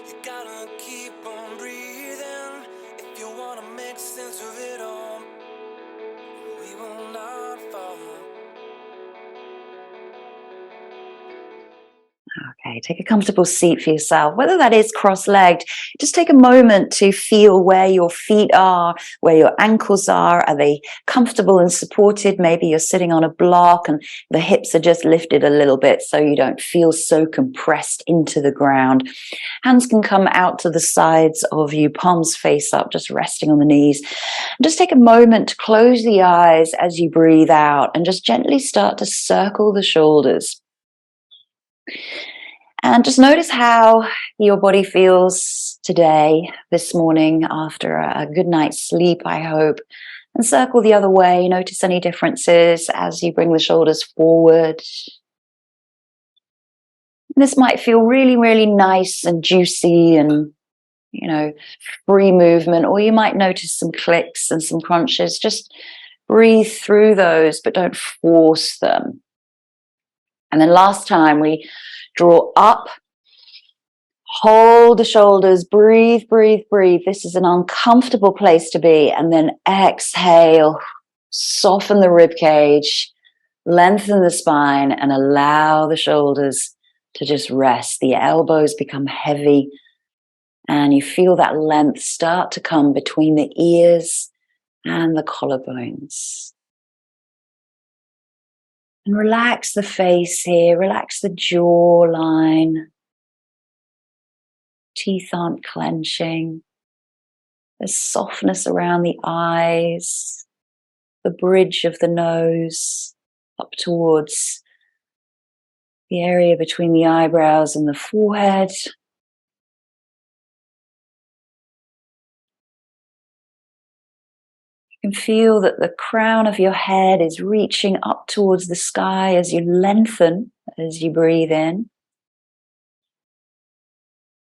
You gotta keep on breathing if you wanna make sense of it all. We will not fall. Okay, take a comfortable seat for yourself, whether that is cross-legged. Just take a moment to feel where your feet are, where your ankles are. Are they comfortable and supported? Maybe you're sitting on a block and the hips are just lifted a little bit so you don't feel so compressed into the ground. Hands can come out to the sides of you, palms face up, just resting on the knees. Just take a moment to close the eyes as you breathe out and just gently start to circle the shoulders. And just notice how your body feels today, this morning, after a good night's sleep, I hope. And circle the other way. Notice any differences as you bring the shoulders forward. This might feel really, really nice and juicy and, free movement. Or you might notice some clicks and some crunches. Just breathe through those, but don't force them. And then last time we draw up, hold the shoulders, breathe, breathe, breathe. This is an uncomfortable place to be. And then exhale, soften the rib cage, lengthen the spine, and allow the shoulders to just rest. The elbows become heavy, and you feel that length start to come between the ears and the collarbones. And relax the face here, relax the jawline. Teeth aren't clenching. There's softness around the eyes, the bridge of the nose up towards the area between the eyebrows and the forehead. You can feel that the crown of your head is reaching up towards the sky as you lengthen, as you breathe in.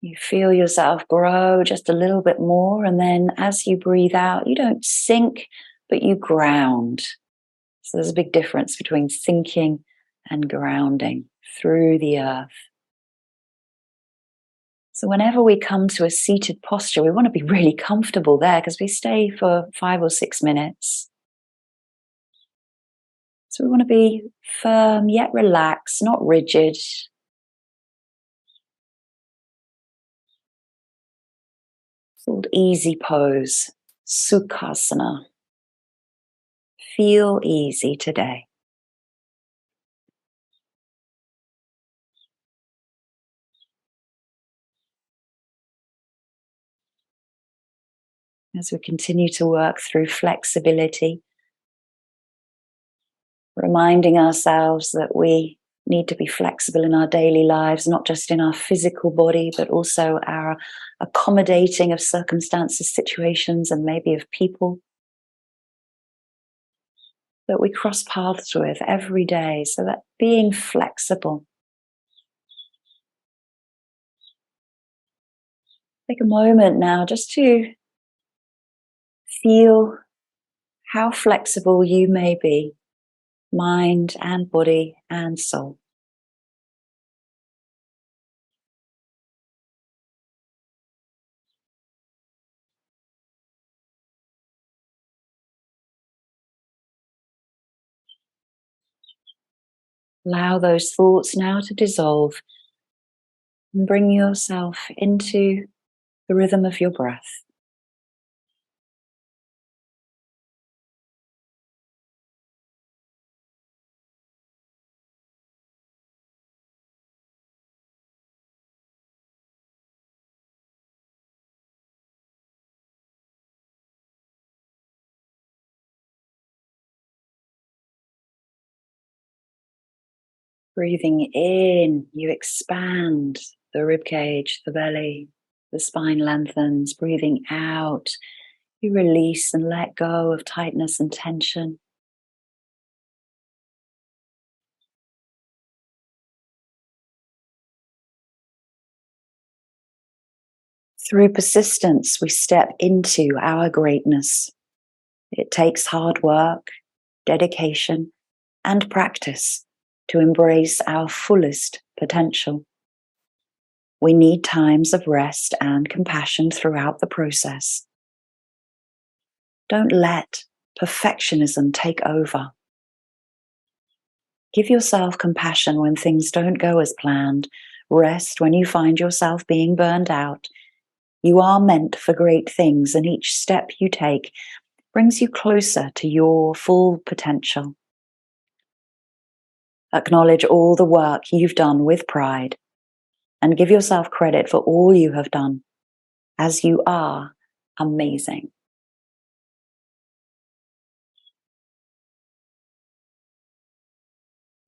You feel yourself grow just a little bit more, and then as you breathe out, you don't sink, but you ground. So there's a big difference between sinking and grounding through the earth. So whenever we come to a seated posture, we want to be really comfortable there because we stay for 5 or 6 minutes. So we want to be firm yet relaxed, not rigid. It's called easy pose, Sukhasana. Feel easy today. As we continue to work through flexibility, reminding ourselves that we need to be flexible in our daily lives, not just in our physical body, but also our accommodating of circumstances, situations, and maybe of people that we cross paths with every day. So that being flexible. Take a moment now just to feel how flexible you may be, mind and body and soul. Allow those thoughts now to dissolve and bring yourself into the rhythm of your breath. Breathing in, you expand the rib cage, the belly, the spine lengthens. Breathing out, you release and let go of tightness and tension. Through persistence, we step into our greatness. It takes hard work, dedication, and practice to embrace our fullest potential. We need times of rest and compassion throughout the process. Don't let perfectionism take over. Give yourself compassion when things don't go as planned. Rest when you find yourself being burned out. You are meant for great things, and each step you take brings you closer to your full potential. Acknowledge all the work you've done with pride, and give yourself credit for all you have done, as you are amazing.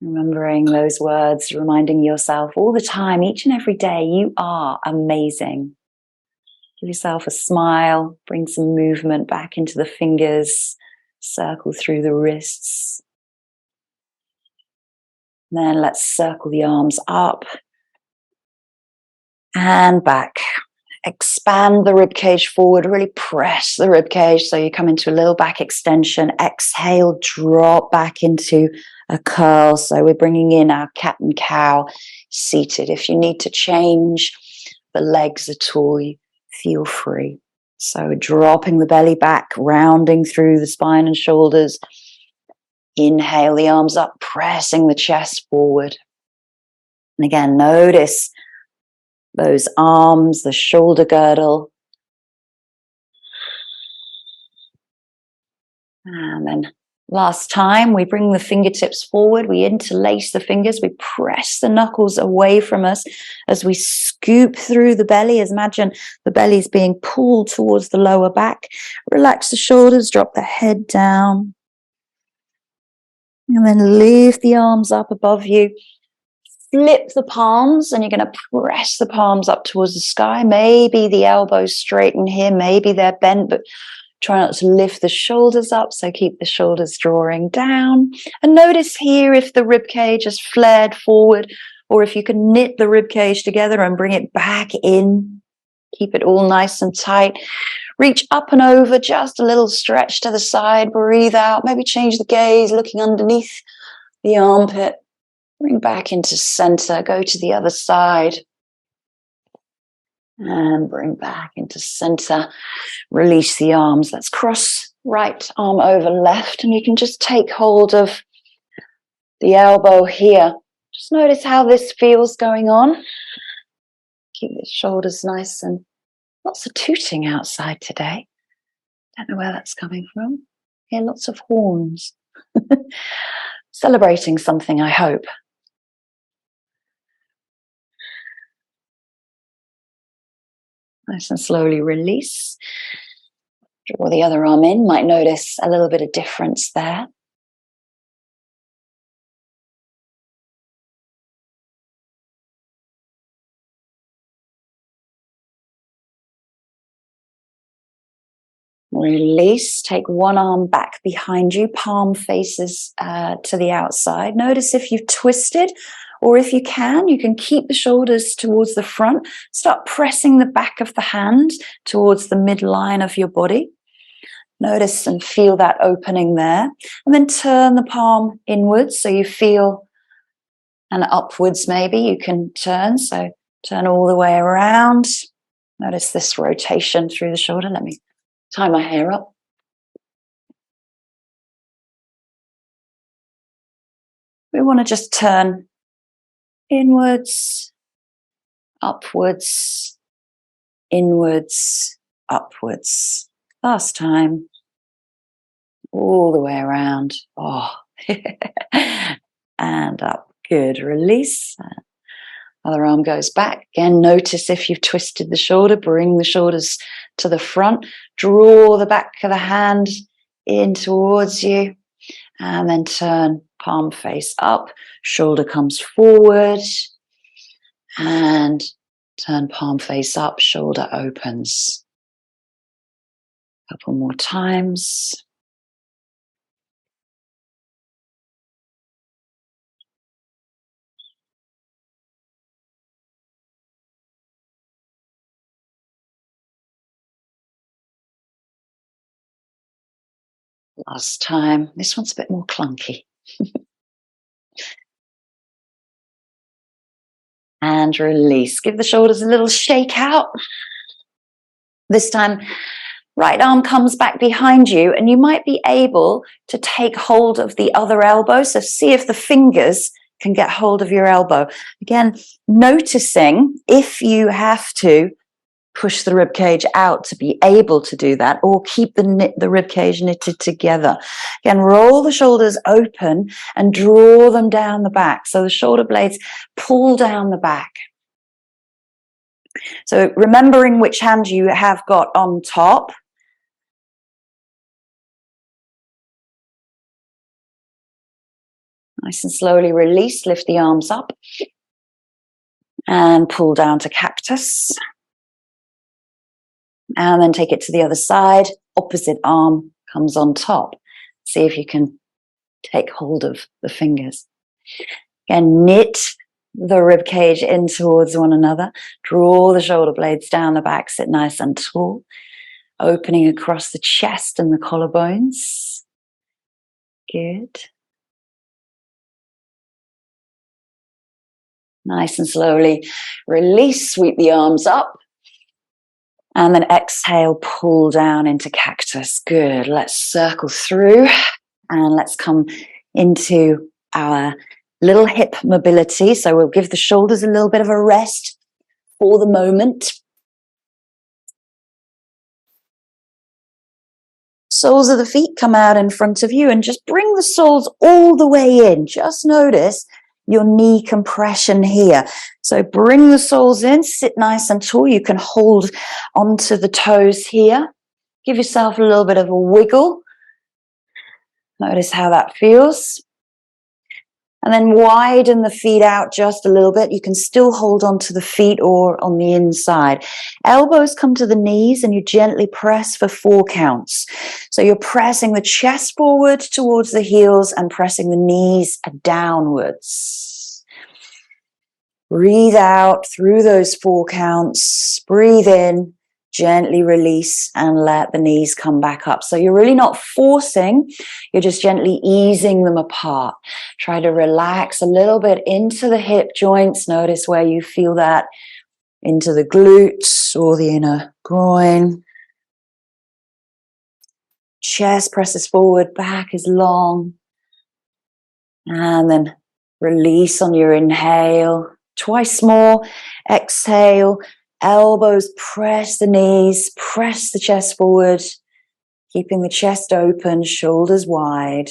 Remembering those words, reminding yourself all the time, each and every day, you are amazing. Give yourself a smile, bring some movement back into the fingers, circle through the wrists. Then let's circle the arms up and back. Expand the rib cage forward, really press the rib cage so you come into a little back extension. Exhale, drop back into a curl. So we're bringing in our cat and cow seated. If you need to change the legs at all, feel free. So dropping the belly back, rounding through the spine and shoulders. Inhale the arms up, pressing the chest forward. And again, notice those arms, the shoulder girdle. And then last time, we bring the fingertips forward, we interlace the fingers, we press the knuckles away from us as we scoop through the belly. As imagine the belly is being pulled towards the lower back. Relax the shoulders, drop the head down. And then lift the arms up above you. Flip the palms, and you're going to press the palms up towards the sky. Maybe the elbows straighten here, maybe they're bent, but try not to lift the shoulders up, so keep the shoulders drawing down. And notice here if the rib cage has flared forward, or if you can knit the rib cage together and bring it back in. Keep it all nice and tight. Reach up and over, just a little stretch to the side. Breathe out, maybe change the gaze, looking underneath the armpit. Bring back into center, go to the other side. And bring back into center. Release the arms. Let's cross right arm over left. And you can just take hold of the elbow here. Just notice how this feels going on. Keep the shoulders nice, and lots of tooting outside today. Don't know where that's coming from. Hear lots of horns. Celebrating something, I hope. Nice and slowly release. Draw the other arm in. Might notice a little bit of difference there. Release. Take one arm back behind you. Palm faces to the outside. Notice if you've twisted, or if you can keep the shoulders towards the front. Start pressing the back of the hand towards the midline of your body. Notice and feel that opening there. And then turn the palm inwards so you feel, and upwards maybe you can turn. So turn all the way around. Notice this rotation through the shoulder. Let me tie my hair up. We want to just turn inwards, upwards, inwards, upwards. Last time. All the way around. Oh. And up. Good. Release. Other arm goes back. Again, notice if you've twisted the shoulder. Bring the shoulders to the front. Draw the back of the hand in towards you. And then turn palm face up. Shoulder comes forward. And turn palm face up. Shoulder opens. A couple more times. Last time. This one's a bit more clunky. and release. Give the shoulders a little shake out. This time, right arm comes back behind you, and you might be able to take hold of the other elbow. So see if the fingers can get hold of your elbow. Again, noticing if you have to push the rib cage out to be able to do that, or keep the rib cage knitted together. Again, roll the shoulders open and draw them down the back. So the shoulder blades pull down the back. So remembering which hand you have got on top. Nice and slowly release, lift the arms up and pull down to cactus. And then take it to the other side. Opposite arm comes on top. See if you can take hold of the fingers. Again, knit the rib cage in towards one another. Draw the shoulder blades down the back. Sit nice and tall. Opening across the chest and the collarbones. Good. Nice and slowly release, sweep the arms up. And then exhale, pull down into cactus. Good. Let's circle through and let's come into our little hip mobility. So we'll give the shoulders a little bit of a rest for the moment. Soles of the feet come out in front of you and just bring the soles all the way in. Just notice your knee compression here. So bring the soles in, sit nice and tall. You can hold onto the toes here. Give yourself a little bit of a wiggle. Notice how that feels. And then widen the feet out just a little bit. You can still hold onto the feet or on the inside. Elbows come to the knees and you gently press for 4 counts. So you're pressing the chest forward towards the heels and pressing the knees downwards. Breathe out through those 4 counts. Breathe in. Gently release and let the knees come back up. So you're really not forcing, you're just gently easing them apart. Try to relax a little bit into the hip joints. Notice where you feel that into the glutes or the inner groin. Chest presses forward, back is long. And then release on your inhale. Twice more. Exhale. Elbows press the knees, press the chest forward, keeping the chest open, shoulders wide.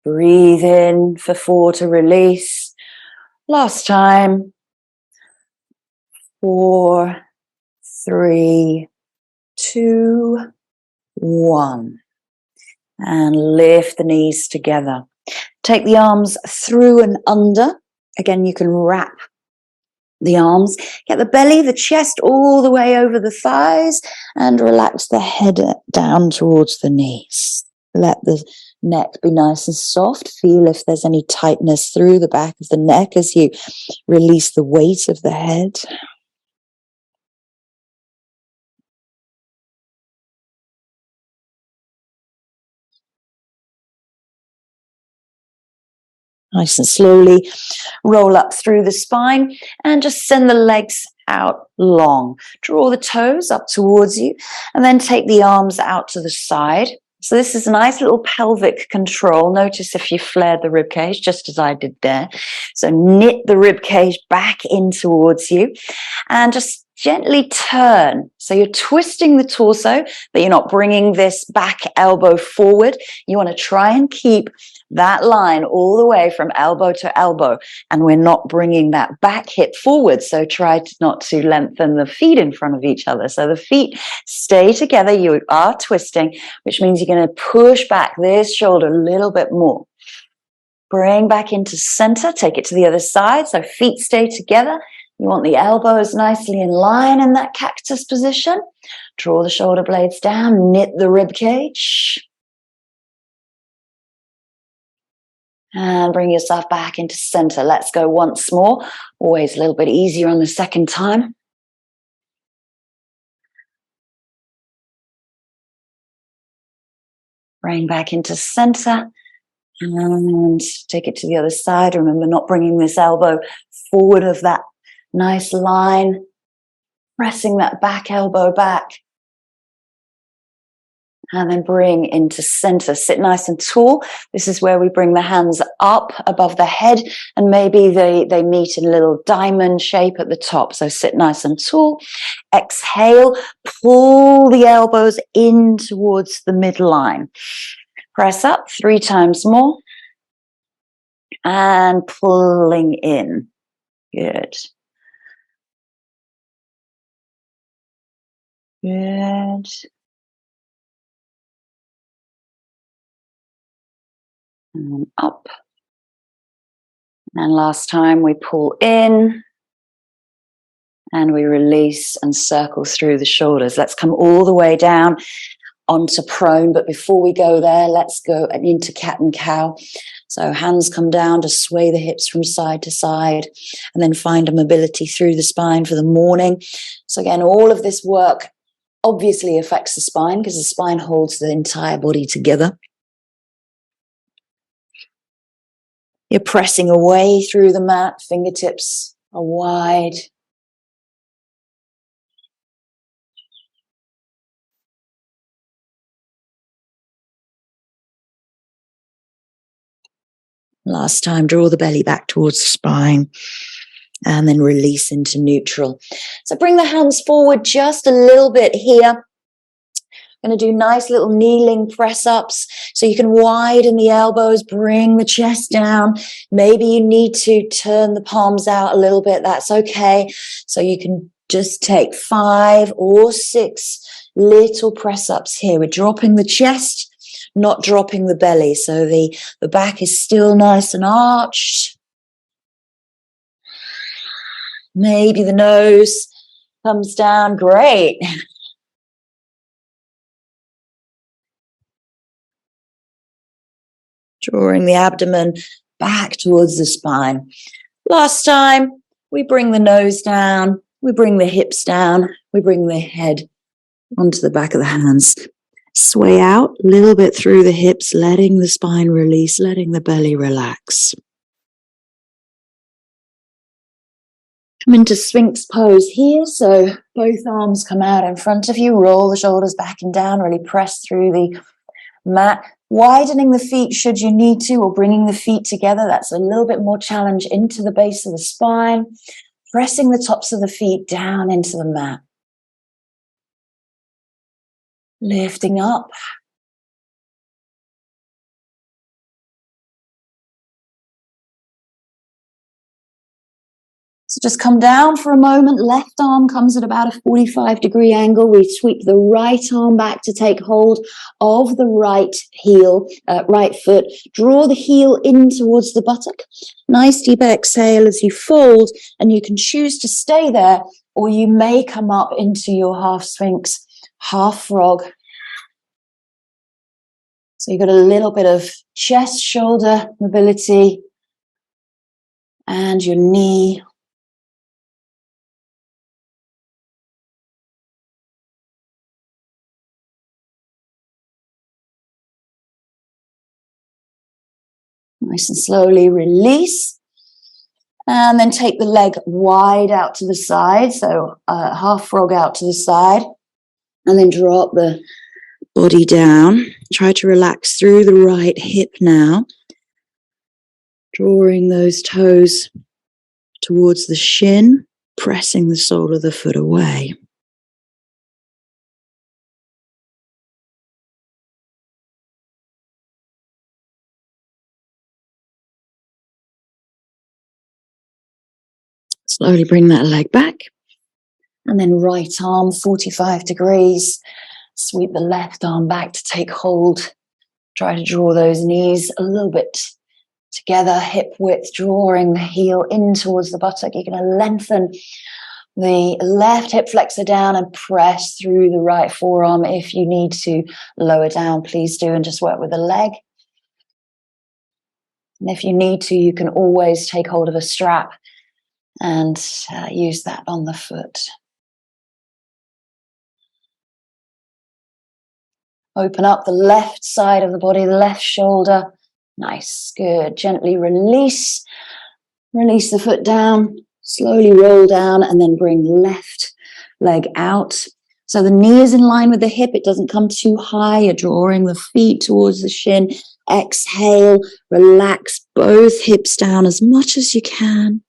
Breathe in for 4 to release. Last time. 4, 3, 2, 1. And lift the knees together. Take the arms through and under. Again, you can wrap the arms, get the belly, the chest all the way over the thighs and relax the head down towards the knees. Let the neck be nice and soft. Feel if there's any tightness through the back of the neck as you release the weight of the head. Nice and slowly roll up through the spine and just send the legs out long. Draw the toes up towards you and then take the arms out to the side. So this is a nice little pelvic control. Notice if you flared the rib cage, just as I did there. So knit the rib cage back in towards you and just gently turn. So you're twisting the torso, but you're not bringing this back elbow forward. You want to try and keep that line all the way from elbow to elbow, and we're not bringing that back hip forward. So try not to lengthen the feet in front of each other. So the feet stay together. You are twisting, which means you're going to push back this shoulder a little bit more. Bring back into center. Take it to the other side. So feet stay together. You want the elbows nicely in line in that cactus position. Draw the shoulder blades down. Knit the rib cage. And bring yourself back into center. Let's go once more. Always a little bit easier on the second time. Bring back into center And take it to the other side. Remember, not bringing this elbow forward of that nice line. Pressing that back elbow back. And then bring into center. Sit nice and tall. This is where we bring the hands up above the head, and maybe they meet in a little diamond shape at the top. So sit nice and tall. Exhale, pull the elbows in towards the midline. Press up 3 times more. And pulling in. Good. Good. And up. And last time we pull in and we release and circle through the shoulders. Let's come all the way down onto prone. But before we go there, let's go into cat and cow. So hands come down to sway the hips from side to side and then find a mobility through the spine for the morning. So again, all of this work obviously affects the spine because the spine holds the entire body together. You're pressing away through the mat, fingertips are wide. Last time, draw the belly back towards the spine and then release into neutral. So bring the hands forward just a little bit here. Going to do nice little kneeling press ups so you can widen the elbows, bring the chest down. Maybe you need to turn the palms out a little bit. That's okay. So you can just take 5 or 6 little press ups here. We're dropping the chest, not dropping the belly. So the back is still nice and arched. Maybe the nose comes down. Great. Drawing the abdomen back towards the spine. Last time, we bring the nose down, we bring the hips down, we bring the head onto the back of the hands. Sway out a little bit through the hips, letting the spine release, letting the belly relax. Come into Sphinx pose here, so both arms come out in front of you, roll the shoulders back and down, really press through the mat. Widening the feet should you need to, or bringing the feet together. That's a little bit more challenge into the base of the spine. Pressing the tops of the feet down into the mat. Lifting up. So just come down for a moment. Left arm comes at about a 45-degree angle. We sweep the right arm back to take hold of the right heel, right foot. Draw the heel in towards the buttock. Nice deep exhale as you fold, and you can choose to stay there, or you may come up into your half sphinx, half frog. So you've got a little bit of chest, shoulder mobility, and your knee. Nice and slowly release. And then take the leg wide out to the side. So half frog out to the side. And then drop the body down. Try to relax through the right hip now. Drawing those toes towards the shin. Pressing the sole of the foot away. Slowly bring that leg back. And then right arm, 45 degrees. Sweep the left arm back to take hold. Try to draw those knees a little bit together, hip width, drawing the heel in towards the buttock. You're going to lengthen the left hip flexor down and press through the right forearm. If you need to lower down, please do, and just work with the leg. And if you need to, you can always take hold of a strap and use that on the foot. Open up the left side of the body, the left shoulder. Nice, good. Gently release the foot down, slowly roll down, and then bring left leg out. So the knee is in line with the hip. It doesn't come too high. You're drawing the feet towards the shin. Exhale, relax both hips down as much as you can.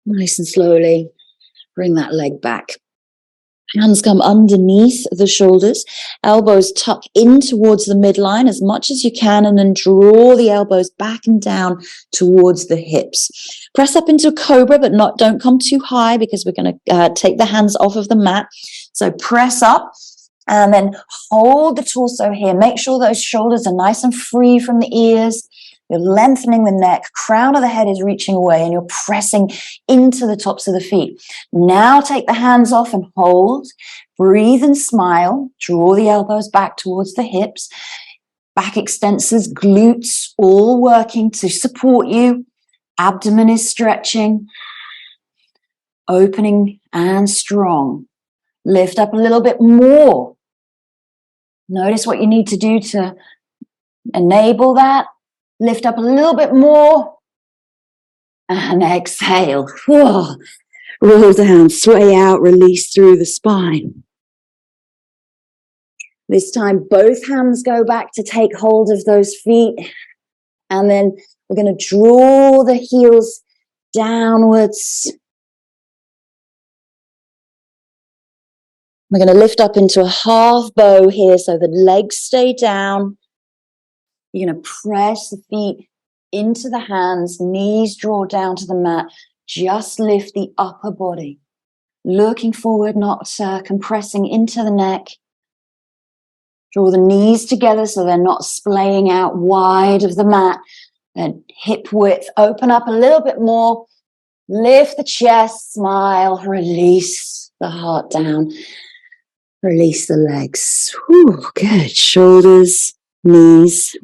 Nice and slowly, bring that leg back. Hands come underneath the shoulders, elbows tuck in towards the midline as much as you can, and then draw the elbows back and down towards the hips. Press up into a cobra, but don't come too high because we're going to take the hands off of the mat. So press up and then hold the torso here. Make sure those shoulders are nice and free from the ears. You're lengthening the neck, crown of the head is reaching away, and you're pressing into the tops of the feet. Now take the hands off and hold. Breathe and smile. Draw the elbows back towards the hips. Back extensors, glutes, all working to support you. Abdomen is stretching. Opening and strong. Lift up a little bit more. Notice what you need to do to enable that. Lift up a little bit more and exhale. Whoa. Roll down, sway out, release through the spine. This time, both hands go back to take hold of those feet. And then we're going to draw the heels downwards. We're going to lift up into a half bow here so the legs stay down. You're going to press the feet into the hands, knees draw down to the mat. Just lift the upper body. Looking forward, not compressing into the neck. Draw the knees together so they're not splaying out wide of the mat. And hip width, open up a little bit more. Lift the chest, smile, release the heart down. Release the legs. Whew, good. Shoulders, knees.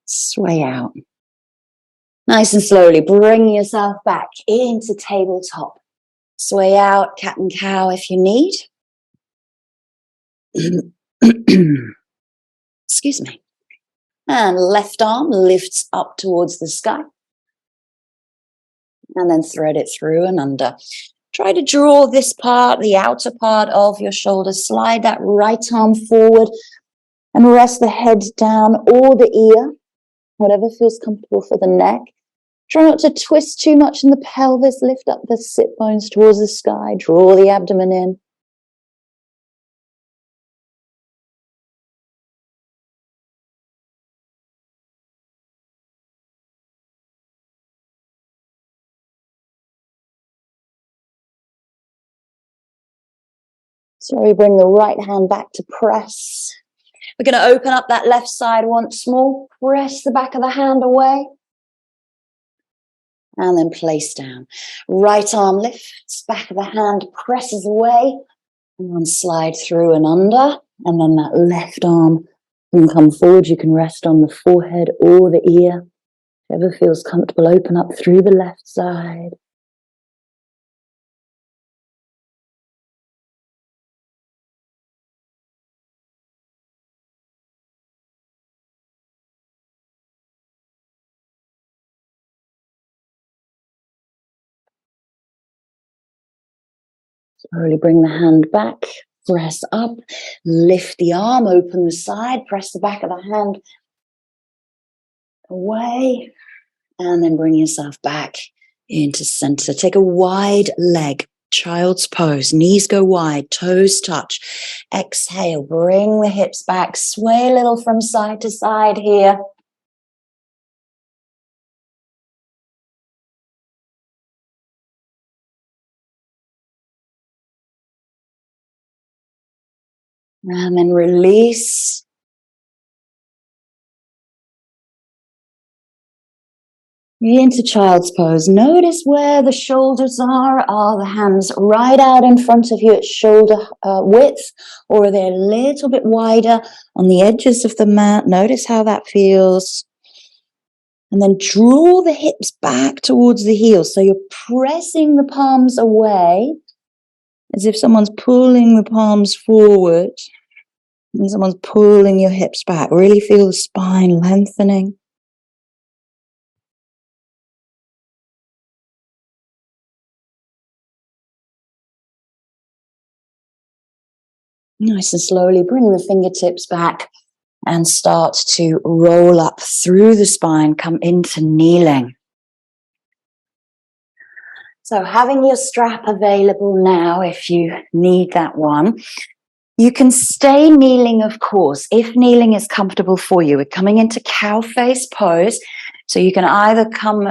Sway out. Nice and slowly, bring yourself back into tabletop. Sway out, cat and cow if you need. Excuse me. And left arm lifts up towards the sky. And then thread it through and under. Try to draw this part, the outer part of your shoulder. Slide that right arm forward and rest the head down or the ear. Whatever feels comfortable for the neck. Try not to twist too much in the pelvis. Lift up the sit bones towards the sky. Draw the abdomen in. Slowly bring the right hand back to press. We're going to open up that left side once more. Press the back of the hand away. And then place down. Right arm lifts, back of the hand presses away. And then slide through and under. And then that left arm can come forward. You can rest on the forehead or the ear. Whatever feels comfortable, open up through the left side. Slowly bring the hand back, press up, lift the arm, open the side, press the back of the hand away, and then bring yourself back into center. Take a wide leg, child's pose, knees go wide, toes touch. Exhale, bring the hips back, sway a little from side to side here. And then release. Into child's pose. Notice where the shoulders are. Are the hands right out in front of you at shoulder width, or are they a little bit wider on the edges of the mat? Notice how that feels. And then draw the hips back towards the heels. So you're pressing the palms away as if someone's pulling the palms forward and someone's pulling your hips back. Really feel the spine lengthening. Nice and slowly bring the fingertips back and start to roll up through the spine, come into kneeling. So having your strap available now, if you need that one, you can stay kneeling, of course, if kneeling is comfortable for you. We're coming into cow face pose. So you can either come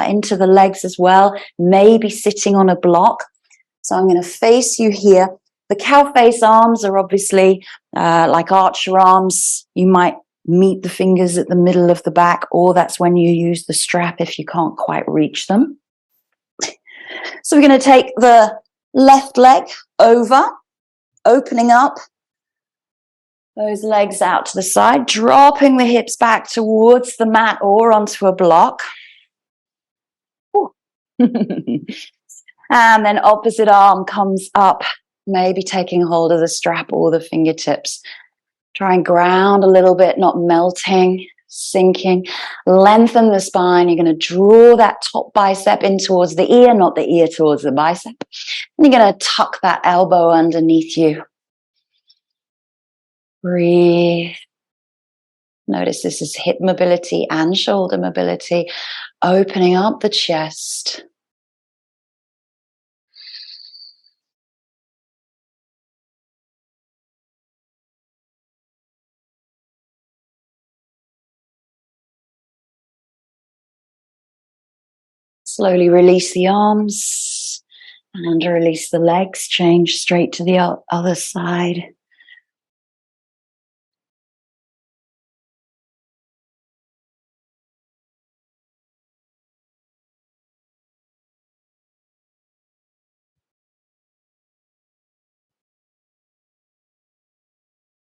into the legs as well, maybe sitting on a block. So I'm going to face you here. The cow face arms are obviously like archer arms. You might meet the fingers at the middle of the back, or that's when you use the strap if you can't quite reach them. So we're going to take the left leg over, opening up those legs out to the side, dropping the hips back towards the mat or onto a block. And then opposite arm comes up, maybe taking hold of the strap or the fingertips. Try and ground a little bit, not melting, sinking. Lengthen the spine. You're going to draw that top bicep in towards the ear, not the ear towards the bicep. And you're going to tuck that elbow underneath you. Breathe. Notice this is hip mobility and shoulder mobility, opening up the chest. Slowly release the arms and release the legs. Change straight to the other side.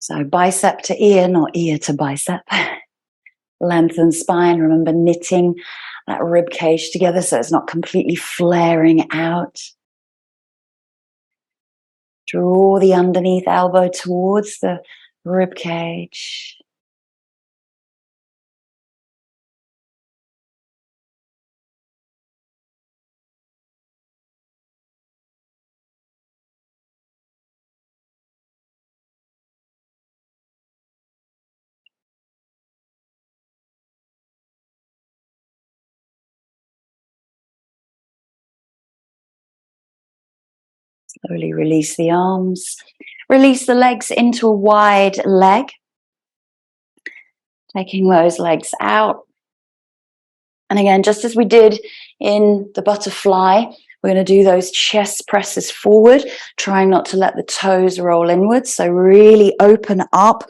So bicep to ear, not ear to bicep. Lengthen spine. Remember knitting that rib cage together so it's not completely flaring out. Draw the underneath elbow towards the rib cage. Slowly release the arms. Release the legs into a wide leg. Taking those legs out. And again, just as we did in the butterfly, we're going to do those chest presses forward, trying not to let the toes roll inwards. So really open up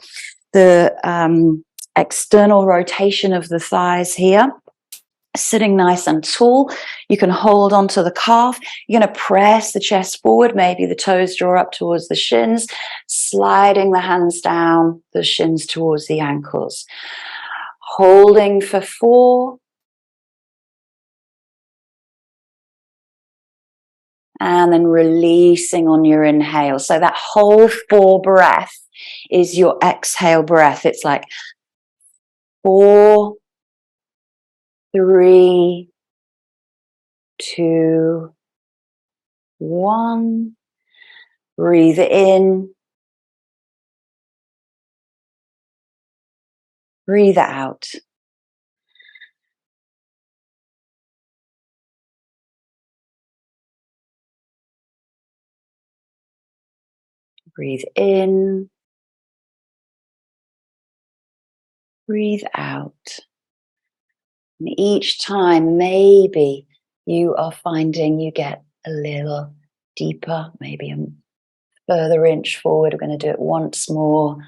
the external rotation of the thighs here. Sitting nice and tall. You can hold onto the calf. You're going to press the chest forward. Maybe the toes draw up towards the shins, sliding the hands down, the shins towards the ankles. Holding for 4. And then releasing on your inhale. So that whole 4 breath is your exhale breath. It's like 4, 3, 2, 1. Breathe in. Breathe out. Breathe in. Breathe out. And each time, maybe you are finding you get a little deeper, maybe a further inch forward. We're going to do it once more.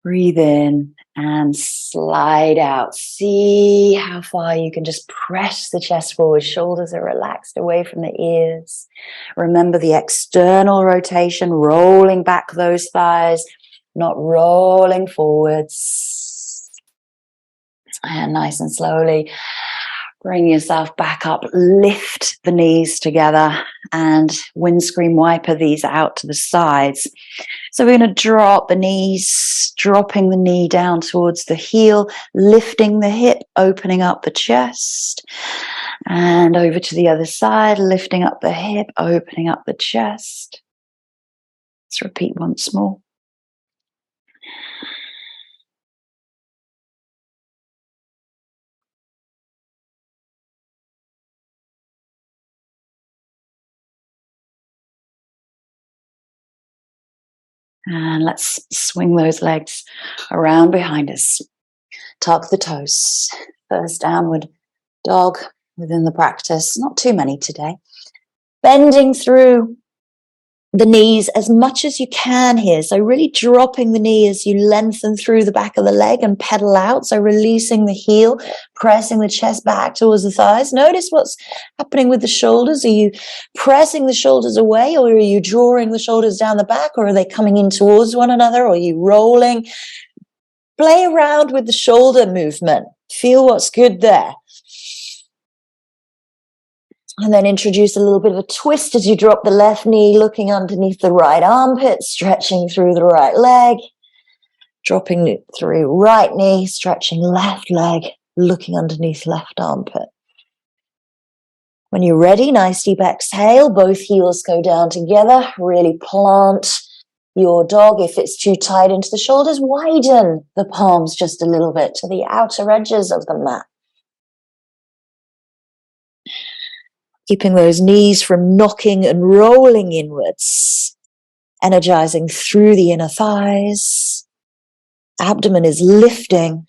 Breathe in and slide out. See how far you can just press the chest forward. Shoulders are relaxed away from the ears. Remember the external rotation, rolling back those thighs, not rolling forwards. And nice and slowly bring yourself back up. Lift the knees together and windscreen wiper these out to the sides. So we're going to drop the knees, dropping the knee down towards the heel, lifting the hip, opening up the chest. And over to the other side, lifting up the hip, opening up the chest. Let's repeat once more. And let's swing those legs around behind us. Tuck the toes. First downward dog within the practice. Not too many today. Bending through the knees as much as you can here. So really dropping the knee as you lengthen through the back of the leg and pedal out. So releasing the heel, pressing the chest back towards the thighs. Notice what's happening with the shoulders. Are you pressing the shoulders away, or are you drawing the shoulders down the back, or are they coming in towards one another, or are you rolling? Play around with the shoulder movement. Feel what's good there. And then introduce a little bit of a twist as you drop the left knee, looking underneath the right armpit, stretching through the right leg, dropping through right knee, stretching left leg, looking underneath left armpit. When you're ready, nice deep exhale, both heels go down together, really plant your dog. If it's too tight into the shoulders, widen the palms just a little bit to the outer edges of the mat. Keeping those knees from knocking and rolling inwards, energizing through the inner thighs. Abdomen is lifting.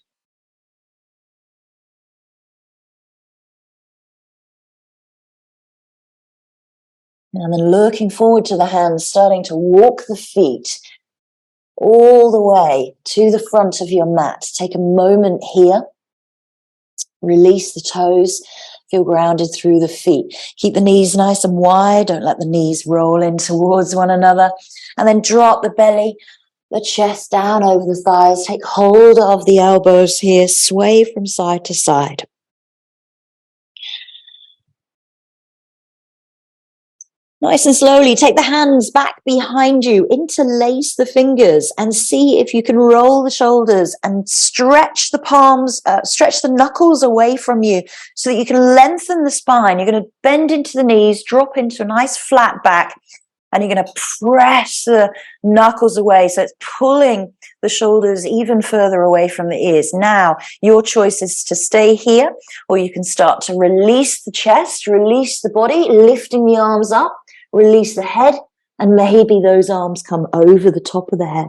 And then looking forward to the hands, starting to walk the feet all the way to the front of your mat. Take a moment here. Release the toes. Feel grounded through the feet. Keep the knees nice and wide. Don't let the knees roll in towards one another. And then drop the belly, the chest down over the thighs. Take hold of the elbows here. Sway from side to side. Nice and slowly, take the hands back behind you, interlace the fingers and see if you can roll the shoulders and stretch the palms, stretch the knuckles away from you so that you can lengthen the spine. You're going to bend into the knees, drop into a nice flat back, and you're going to press the knuckles away. So it's pulling the shoulders even further away from the ears. Now, your choice is to stay here, or you can start to release the chest, release the body, lifting the arms up. Release the head, and maybe those arms come over the top of the head.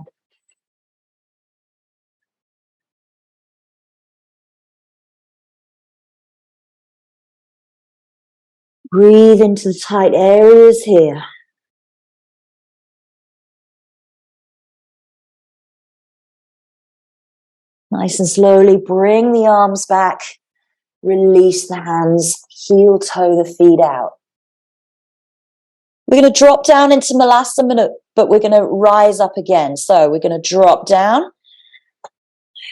Breathe into the tight areas here. Nice and slowly bring the arms back. Release the hands, heel toe the feet out. We're going to drop down into Malasana, but we're going to rise up again. So we're going to drop down.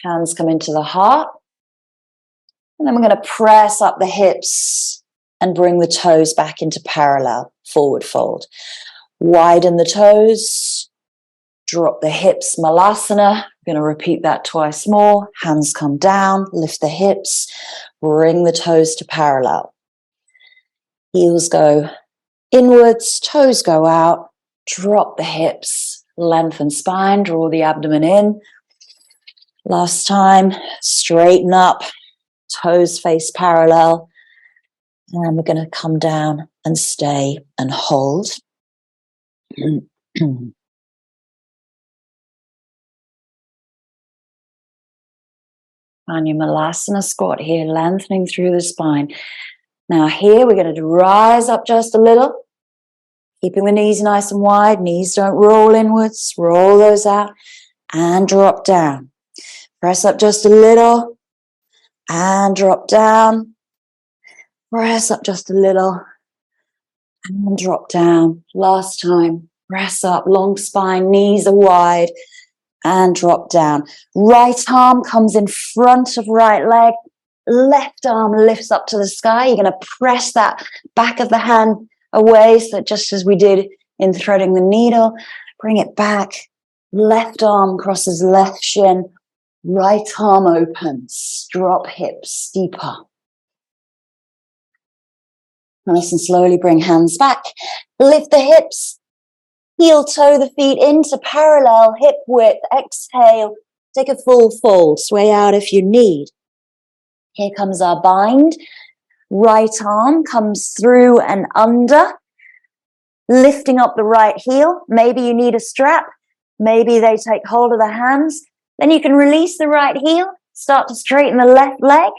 Hands come into the heart. And then we're going to press up the hips and bring the toes back into parallel, forward fold. Widen the toes. Drop the hips, Malasana. We're going to repeat that twice more. Hands come down, lift the hips, bring the toes to parallel. Heels go inwards, toes go out, drop the hips, lengthen spine, draw the abdomen in. Last time, straighten up, toes face parallel. And we're going to come down and stay and hold. Find your Malasana squat here, lengthening through the spine. Now here we're going to rise up just a little, keeping the knees nice and wide. Knees don't roll inwards, roll those out. and drop down. Press up just a little and drop down. Press up just a little and drop down. Last time. Press up, long spine, knees are wide and drop down. Right arm comes in front of right leg. Left arm lifts up to the sky. You're going to press that back of the hand away, so just as we did in threading the needle, bring it back. Left arm crosses left shin. Right arm opens. Drop hips deeper. Nice and slowly bring hands back. Lift the hips. Heel toe the feet into parallel hip width. Exhale. Take a full fold. Sway out if you need. Here comes our bind. Right arm comes through and under. Lifting up the right heel. Maybe you need a strap. Maybe they take hold of the hands. Then you can release the right heel. Start to straighten the left leg.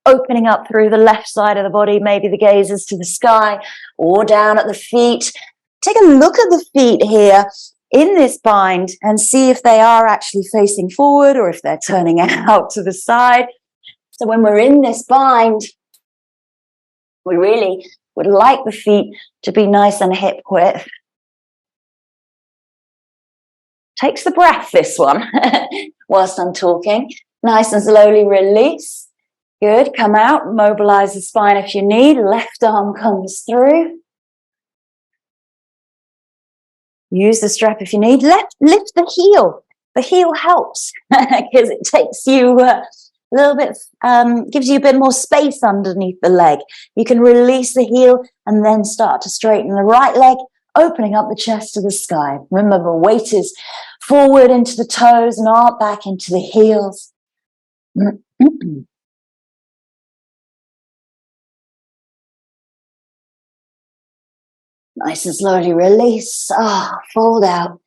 Opening up through the left side of the body. Maybe the gaze is to the sky or down at the feet. Take a look at the feet here in this bind and see if they are actually facing forward or if they're turning out to the side. So when we're in this bind, we really would like the feet to be nice and hip width. Takes the breath, this one, whilst I'm talking. Nice and slowly release. Good, come out, mobilize the spine if you need. Left arm comes through. Use the strap if you need. Lift the heel. The heel helps because it takes you a little bit, gives you a bit more space underneath the leg. You can release the heel and then start to straighten the right leg, opening up the chest to the sky. Remember, weight is forward into the toes and arm back into the heels. Nice and slowly release. Fold out.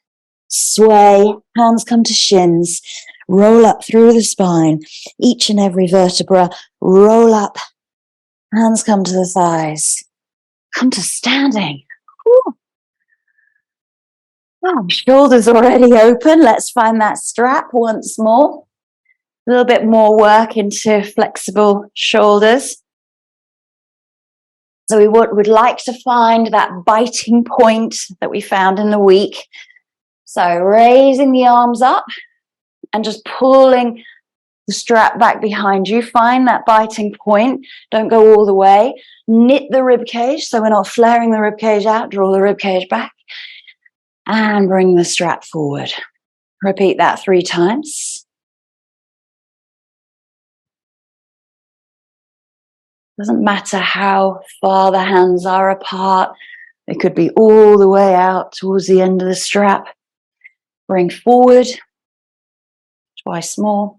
Sway. Hands come to shins. Roll up through the spine. Each and every vertebra. Roll up. Hands come to the thighs. Come to standing. Whew. Oh, shoulders already open. Let's find that strap once more. A little bit more work into flexible shoulders. So we would like to find that biting point that we found in the week. So raising the arms up and just pulling the strap back behind you. Find that biting point. Don't go all the way. Knit the rib cage so we're not flaring the rib cage out. Draw the rib cage back and bring the strap forward. Repeat that 3 times. Doesn't matter how far the hands are apart. They could be all the way out towards the end of the strap. Bring forward. Twice more.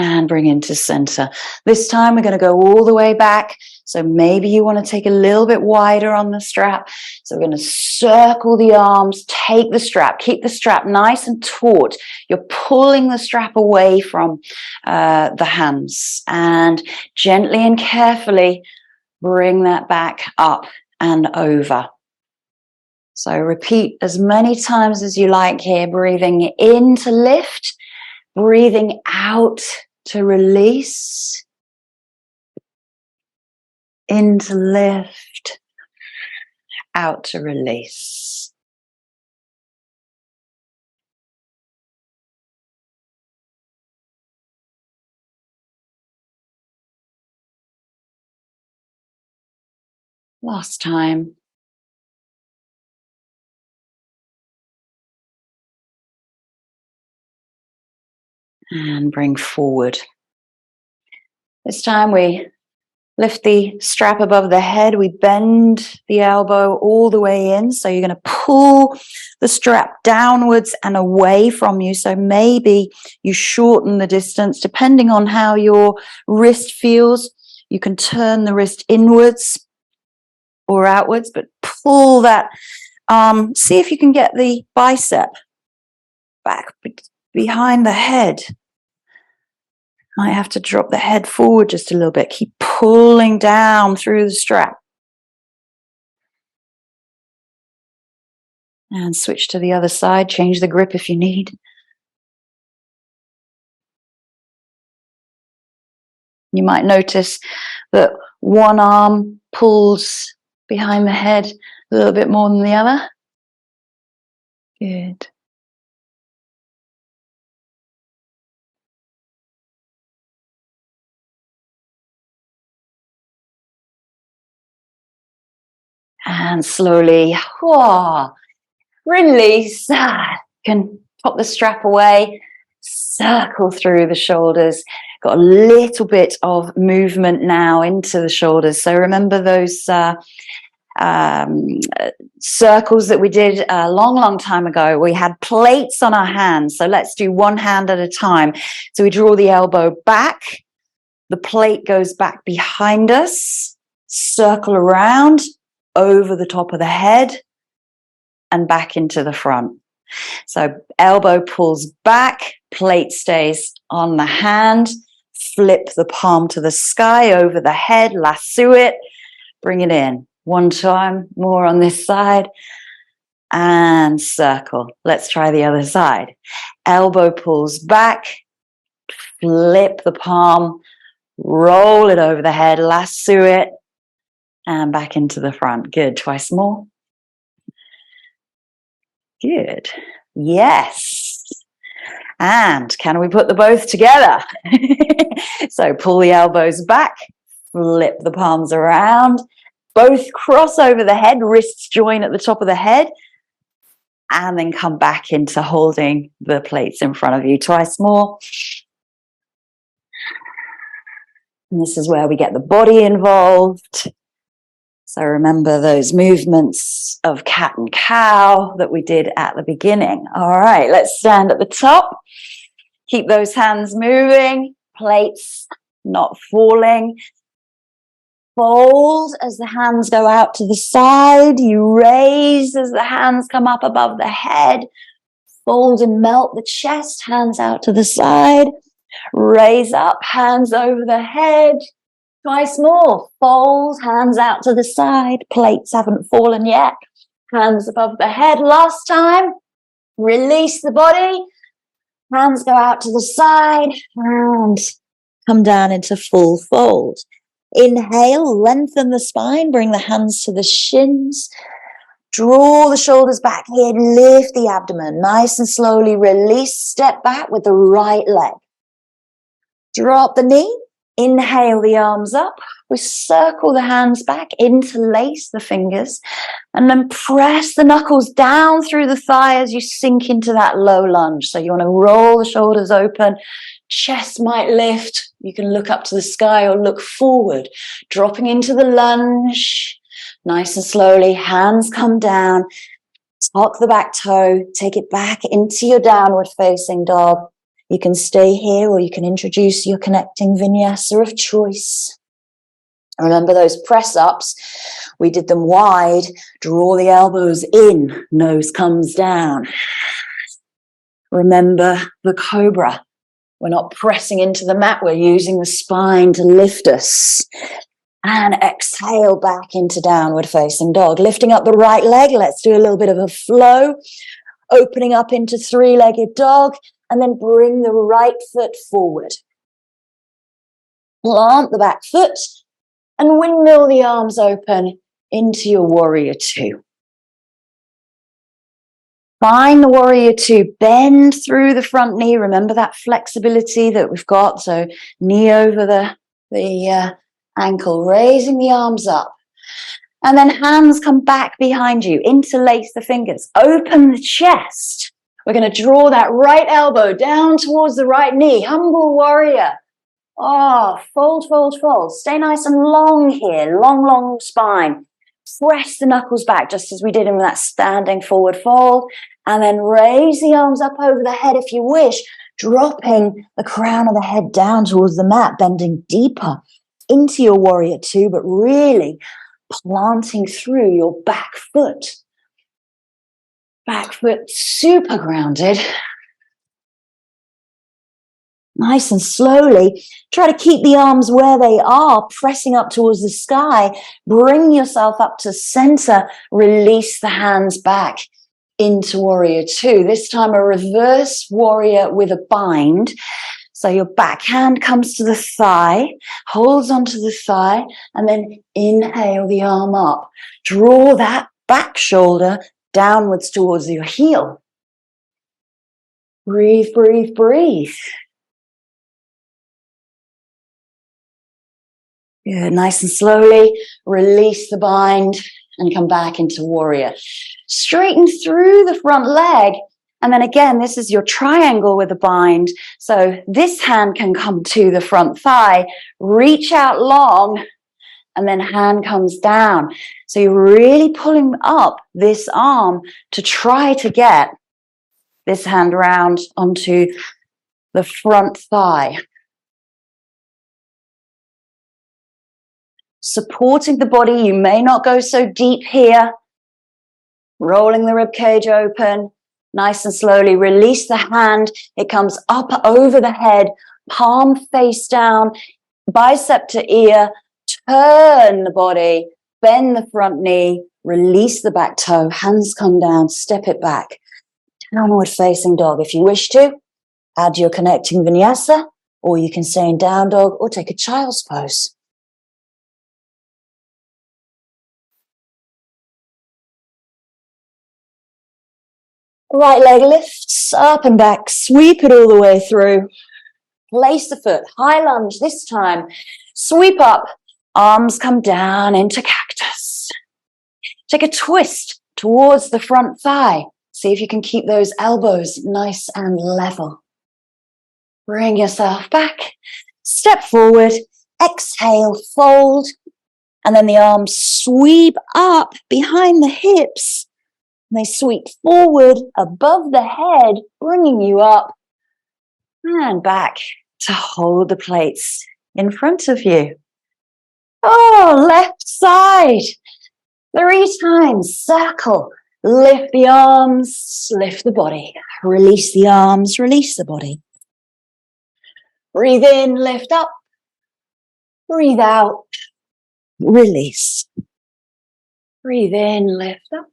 And bring into center. This time we're going to go all the way back. So maybe you want to take a little bit wider on the strap. So we're going to circle the arms, take the strap, keep the strap nice and taut. You're pulling the strap away from the hands and gently and carefully bring that back up and over. So repeat as many times as you like here, breathing in to lift, breathing out to release, in to lift, out to release. Last time. And bring forward. This time we lift the strap above the head. We bend the elbow all the way in. So you're going to pull the strap downwards and away from you. So maybe you shorten the distance depending on how your wrist feels. You can turn the wrist inwards or outwards, but pull that see if you can get the bicep back behind the head. Might have to drop the head forward just a little bit. Keep pulling down through the strap. And switch to the other side. Change the grip if you need. You might notice that one arm pulls behind the head a little bit more than the other. Good. And slowly, release. Can pop the strap away, circle through the shoulders. Got a little bit of movement now into the shoulders. So remember those circles that we did a long time ago. We had plates on our hands. So let's do one hand at a time. So we draw the elbow back. The plate goes back behind us. Circle around over the top of the head and back into the front. So elbow pulls back, plate stays on the hand, flip the palm to the sky over the head, lasso it, bring it in. One time more on this side and circle. Let's try the other side. Elbow pulls back, flip the palm, roll it over the head, lasso it, and back into the front. Good. Twice more. Good. Yes. And can we put the both together? So pull the elbows back, flip the palms around, both cross over the head, wrists join at the top of the head, and then come back into holding the plates in front of you. Twice more. And this is where we get the body involved. So remember those movements of cat and cow that we did at the beginning. All right, let's stand at the top. Keep those hands moving, plates not falling. Fold as the hands go out to the side. You raise as the hands come up above the head. Fold and melt the chest, hands out to the side. Raise up, hands over the head. Twice more. Fold, hands out to the side. Plates haven't fallen yet. Hands above the head. Last time. Release the body. Hands go out to the side. And come down into full fold. Inhale, lengthen the spine. Bring the hands to the shins. Draw the shoulders back here. Lift the abdomen. Nice and slowly release. Step back with the right leg. Drop the knee. Inhale the arms up. We circle the hands back, interlace the fingers, and then press the knuckles down through the thigh as you sink into that low lunge. So you want to roll the shoulders open, chest might lift. You can look up to the sky or look forward, dropping into the lunge. Nice and slowly, hands come down, tuck the back toe, take it back into your downward facing dog. You can stay here or you can introduce your connecting vinyasa of choice. Remember those press-ups, we did them wide, draw the elbows in, nose comes down. Remember the cobra, we're not pressing into the mat, we're using the spine to lift us. And exhale back into downward facing dog. Lifting up the right leg, let's do a little bit of a flow. Opening up into three-legged dog. And then bring the right foot forward. Plant the back foot and windmill the arms open into your warrior two. Find the warrior two. Bend through the front knee. Remember that flexibility that we've got. So knee over the ankle, raising the arms up. And then hands come back behind you. Interlace the fingers. Open the chest. We're going to draw that right elbow down towards the right knee. Humble warrior. Fold, fold, fold. Stay nice and long here. Long, long spine. Press the knuckles back just as we did in that standing forward fold. And then raise the arms up over the head if you wish. Dropping the crown of the head down towards the mat. Bending deeper into your warrior two. But really planting through your back foot. Back foot super grounded. Nice and slowly, try to keep the arms where they are, pressing up towards the sky. Bring yourself up to center. Release the hands back into warrior two. This time a reverse warrior with a bind. So your back hand comes to the thigh, holds onto the thigh, and then inhale the arm up. Draw that back shoulder downwards towards your heel. Breathe, breathe, breathe. Good. Nice and slowly release the bind and come back into warrior. Straighten through the front leg. And then again, this is your triangle with a bind. So this hand can come to the front thigh, reach out long, and then hand comes down. So you're really pulling up this arm to try to get this hand round onto the front thigh. Supporting the body, you may not go so deep here. Rolling the rib cage open. Nice and slowly release the hand. It comes up over the head, palm face down, bicep to ear. Turn the body, bend the front knee, release the back toe, hands come down, step it back. Downward facing dog. If you wish to, add your connecting vinyasa, or you can stay in down dog or take a child's pose. Right leg lifts up and back, sweep it all the way through. Place the foot, high lunge this time. Sweep up, arms come down into cactus. Take a twist towards the front thigh. See if you can keep those elbows nice and level. Bring yourself back, step forward, exhale, fold, and then the arms sweep up behind the hips. They sweep forward above the head, bringing you up and back to hold the plates in front of you. Oh, left side. 3 times, circle. Lift the arms, lift the body. Release the arms, release the body. Breathe in, lift up. Breathe out, release. Breathe in, lift up.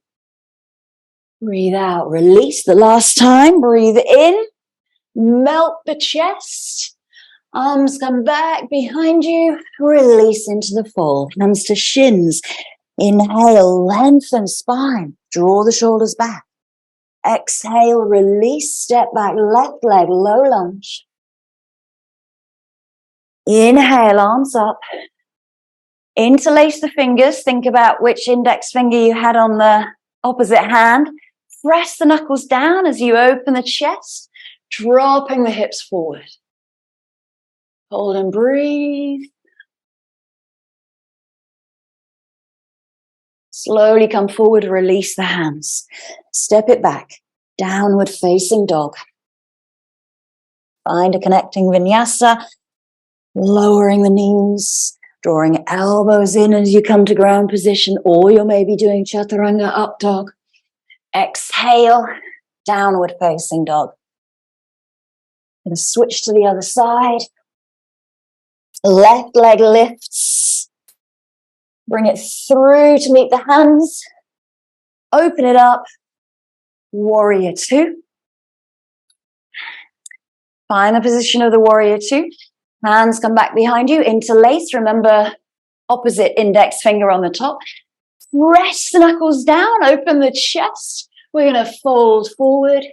Breathe out, release. The last time, breathe in, melt the chest. Arms come back behind you, release into the fold. Hands to shins. Inhale, lengthen spine. Draw the shoulders back. Exhale, release, step back, left leg, low lunge. Inhale, arms up. Interlace the fingers. Think about which index finger you had on the opposite hand. Press the knuckles down as you open the chest, dropping the hips forward. Hold and breathe. Slowly come forward, release the hands. Step it back, downward facing dog. Find a connecting vinyasa, lowering the knees, drawing elbows in as you come to ground position, or you're maybe doing chaturanga up dog. Exhale, downward facing dog. Going to switch to the other side. Left leg lifts. Bring it through to meet the hands. Open it up. Warrior two. Find the position of the warrior two. Hands come back behind you. Interlace. Remember, opposite index finger on the top. Press the knuckles down, open the chest. We're going to fold forward.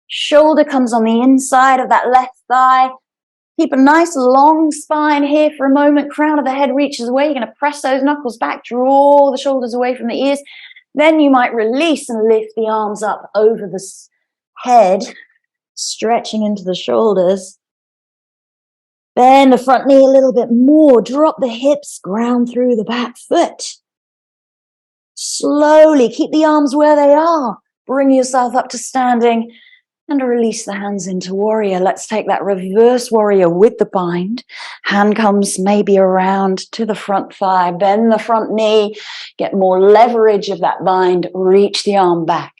Shoulder comes on the inside of that left thigh. Keep a nice long spine here for a moment. Crown of the head reaches away. You're going to press those knuckles back, draw the shoulders away from the ears. Then you might release and lift the arms up over the head, stretching into the shoulders. Bend the front knee a little bit more. Drop the hips, ground through the back foot. Slowly keep the arms where they are. Bring yourself up to standing And release the hands into warrior. Let's take that reverse warrior with the bind. Hand comes maybe around to the front thigh. Bend the front knee. Get more leverage of that bind. Reach the arm back.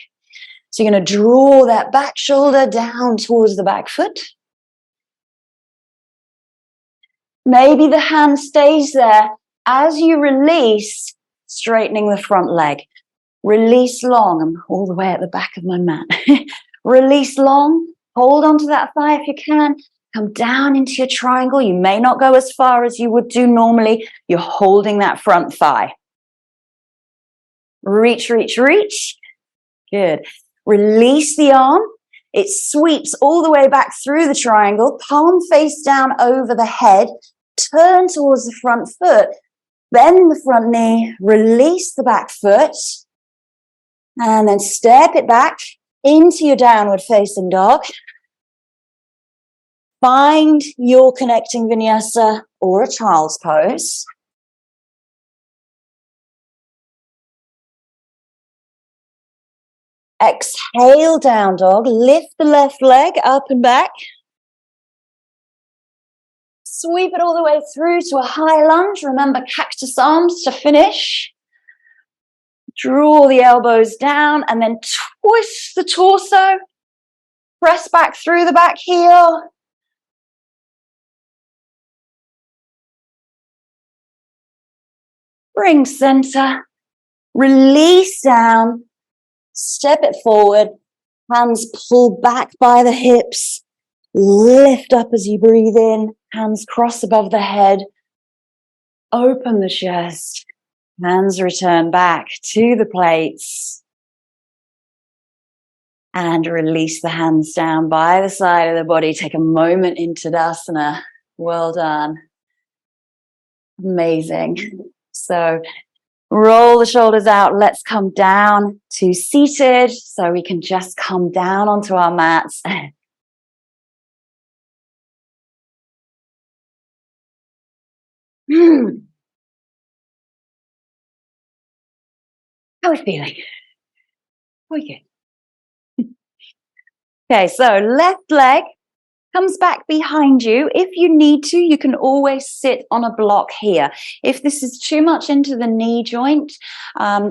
So you're going to draw that back shoulder down towards the back foot. Maybe the hand stays there. As you release, straightening the front leg. Release long. I'm all the way at the back of my mat. Release long. Hold onto that thigh if you can. Come down into your triangle. You may not go as far as you would do normally. You're holding that front thigh. Reach, reach, reach. Good. Release the arm. It sweeps all the way back through the triangle. Palm face down over the head. Turn towards the front foot. Bend the front knee. Release the back foot. And then step it back into your downward facing dog. Find your connecting vinyasa or a child's pose. Exhale, down dog. Lift the left leg up and back. Sweep it all the way through to a high lunge. Remember, cactus arms to finish. Draw the elbows down and then twist the torso. Press back through the back heel. Bring center. Release down. Step it forward. Hands pull back by the hips. Lift up as you breathe in. Hands cross above the head. Open the chest. Hands return back to the plates. And release the hands down by the side of the body. Take a moment in Tadasana. Well done. Amazing. So roll the shoulders out. Let's come down to seated. So we can just come down onto our mats. How are we feeling? We good. Okay, so left leg comes back behind you. If you need to, you can always sit on a block here. If this is too much into the knee joint,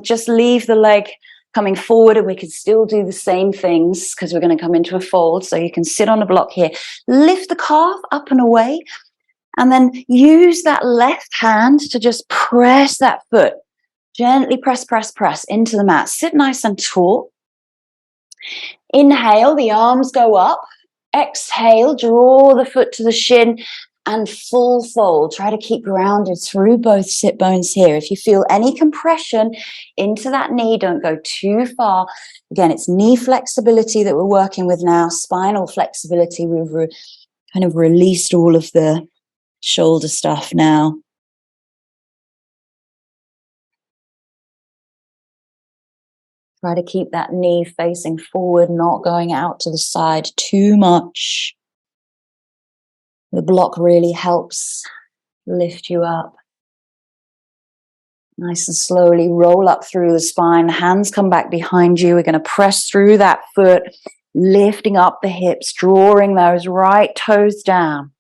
just leave the leg coming forward and we can still do the same things because we're going to come into a fold. So you can sit on a block here. Lift the calf up and away and then use that left hand to just press that foot. Gently press, press, press into the mat. Sit nice and tall. Inhale, the arms go up. Exhale, draw the foot to the shin and full fold. Try to keep grounded through both sit bones here. If you feel any compression into that knee, don't go too far. Again, it's knee flexibility that we're working with now, spinal flexibility. We've kind of released all of the shoulder stuff now. Try to keep that knee facing forward, not going out to the side too much. The block really helps lift you up. Nice and slowly roll up through the spine. Hands come back behind you. We're going to press through that foot, lifting up the hips, drawing those right toes down.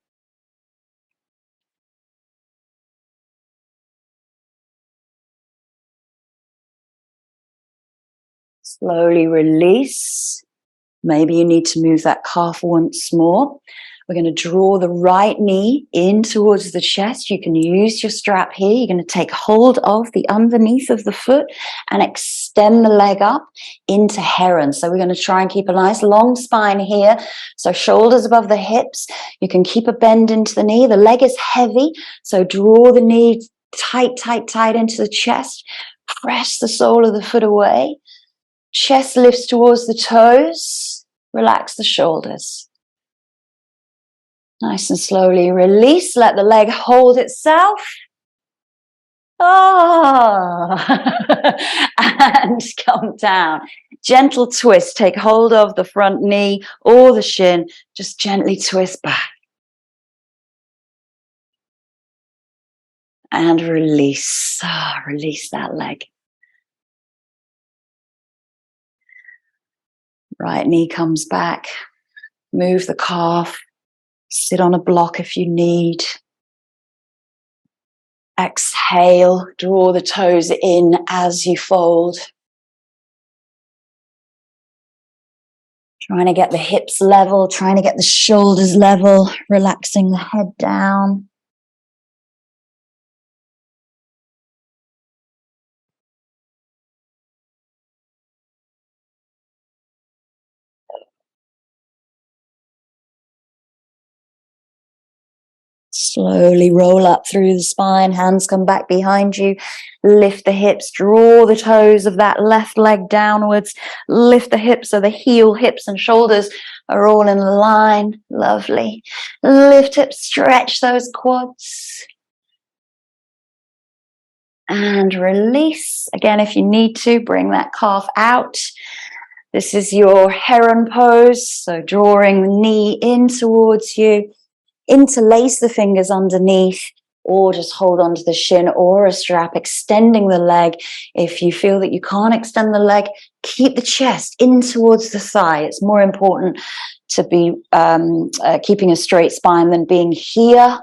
Slowly release. Maybe you need to move that calf once more. We're going to draw the right knee in towards the chest. You can use your strap here. You're going to take hold of the underneath of the foot and extend the leg up into heron. So we're going to try and keep a nice long spine here. So shoulders above the hips. You can keep a bend into the knee. The leg is heavy. So draw the knee tight, tight, tight into the chest. Press the sole of the foot away. Chest lifts towards the toes. Relax the shoulders. Nice and slowly release. Let the leg hold itself. And come down. Gentle twist. Take hold of the front knee or the shin. Just gently twist back. And release. Release that leg. Right knee comes back. Move the calf. Sit on a block if you need. Exhale, draw the toes in as you fold. Trying to get the hips level, trying to get the shoulders level, relaxing the head down. Slowly roll up through the spine, hands come back behind you, lift the hips, draw the toes of that left leg downwards, lift the hips so the heel, hips and shoulders are all in line. Lovely. Lift hips, stretch those quads. And release. Again, if you need to, bring that calf out. This is your heron pose, so drawing the knee in towards you. Interlace the fingers underneath, or just hold onto the shin or a strap, extending the leg. If you feel that you can't extend the leg, keep the chest in towards the thigh. It's more important to be keeping a straight spine than being here.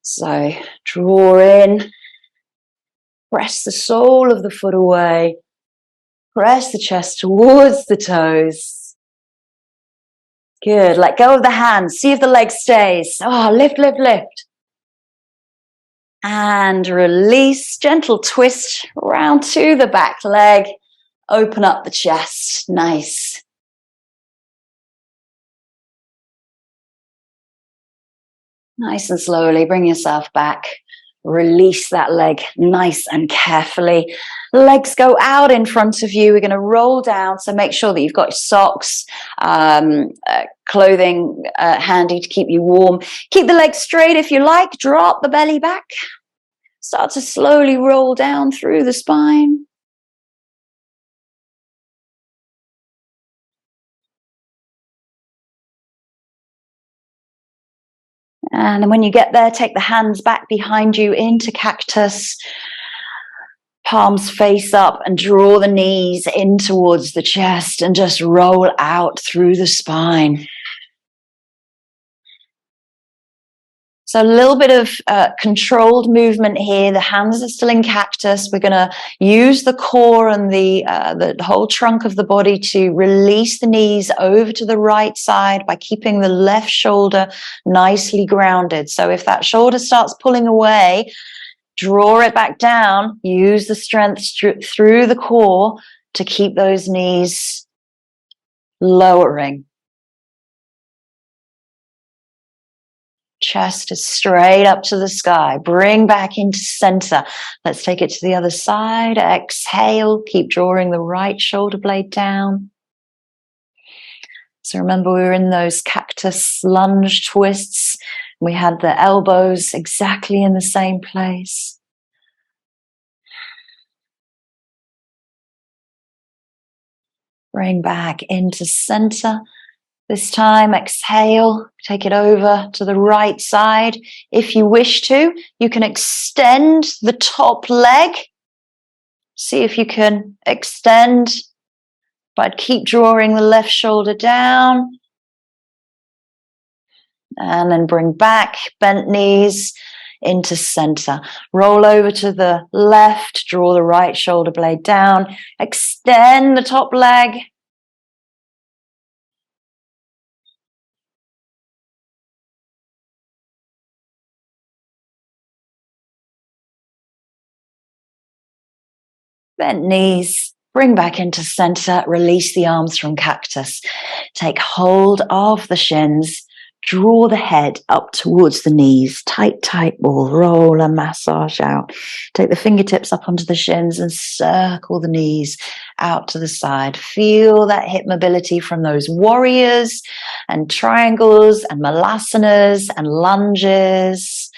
So draw in, press the sole of the foot away, press the chest towards the toes. Good. Let go of the hands. See if the leg stays. Oh, lift, lift, lift. And release. Gentle twist round to the back leg. Open up the chest. Nice. Nice and slowly. Bring yourself back. Release that leg nice and carefully. Legs go out in front of you. We're going to roll down, so make sure that you've got socks, clothing handy to keep you warm. Keep the legs straight if you like. Drop the belly back. Start to slowly roll down through the spine. And then when you get there, take the hands back behind you into cactus. Palms face up and draw the knees in towards the chest and just roll out through the spine. So a little bit of controlled movement here. The hands are still in cactus. We're going to use the core and the whole trunk of the body to release the knees over to the right side by keeping the left shoulder nicely grounded. So if that shoulder starts pulling away, draw it back down. Use the strength through the core to keep those knees lowering. Chest is straight up to the sky. Bring back into center. Let's take it to the other side. Exhale. Keep drawing the right shoulder blade down. So remember, we were in those cactus lunge twists. We had the elbows exactly in the same place. Bring back into center. This time, exhale, take it over to the right side. If you wish to, you can extend the top leg. See if you can extend, but keep drawing the left shoulder down. And then bring back, bent knees into center. Roll over to the left, draw the right shoulder blade down. Extend the top leg. Bent knees, bring back into center, release the arms from cactus. Take hold of the shins, draw the head up towards the knees, tight, tight ball, roll and massage out. Take the fingertips up onto the shins and circle the knees out to the side. Feel that hip mobility from those warriors and triangles and malasanas and lunges.